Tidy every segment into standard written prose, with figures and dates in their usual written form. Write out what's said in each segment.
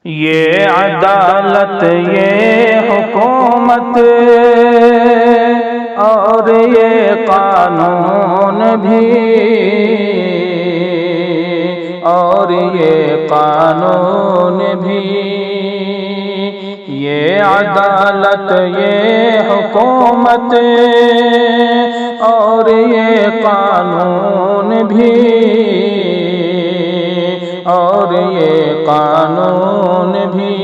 یہ عدالت، یہ حکومت اور یہ قانون بھی، اور یہ قانون بھی، یہ عدالت، یہ حکومت اور یہ قانون بھی، اور یہ قانون بھی،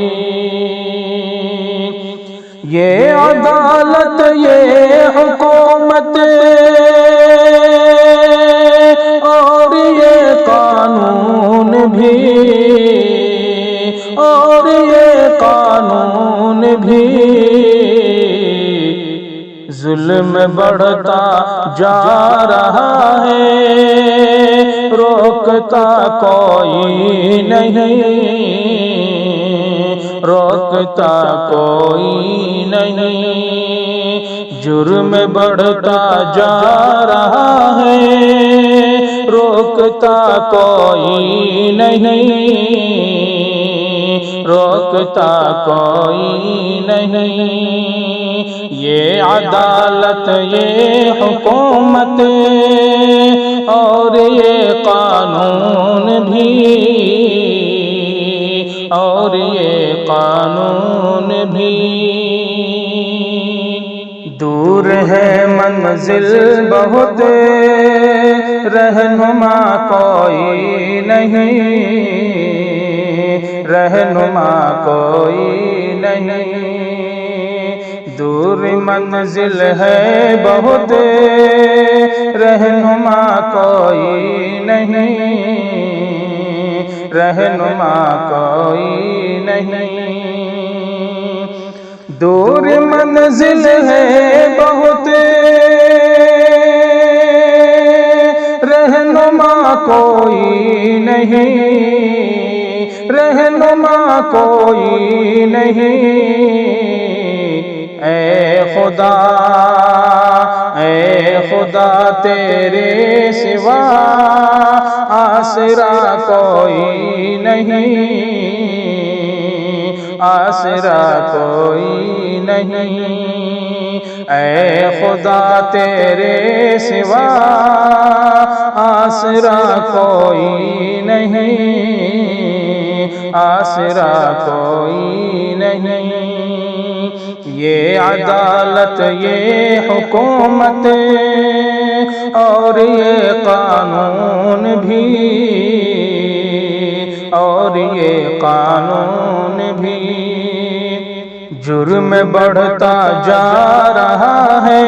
یہ عدالت، یہ حکومت اور یہ قانون بھی، اور یہ قانون بھی، ظلم بڑھتا جا رہا ہے، روکتا کوئی نہیں، روکتا کوئی نہیں، جرم بڑھتا جا رہا ہے، روکتا کوئی نہیں، روکتا کوئی نہیں، یہ عدالت، یہ حکومت اور یہ قانون بھی، اور یہ قانون بھی، دور ہے منزل بہت، رہنما کوئی نہیں، رہنما کوئی نہیں، دور منزل ہے بہت، رہنما کوئی نہیں، رہنما کوئی نہیں، دور منزل ہے بہت، رہنما کوئی نہیں، رہنما کوئی نہیں، اے خدا، اے خدا تیرے سوا آسرا کوئی نہیں، آسرا کوئی نہیں، اے خدا تیرے سوا آسرا کوئی نہیں، آسرا کوئی نہیں، یہ عدالت، یہ حکومت اور یہ قانون بھی، اور یہ قانون بھی، جرم بڑھتا جا رہا ہے،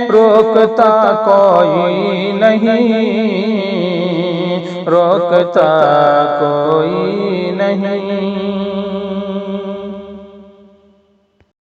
روکتا کوئی نہیں، روکتا کوئی نہیں،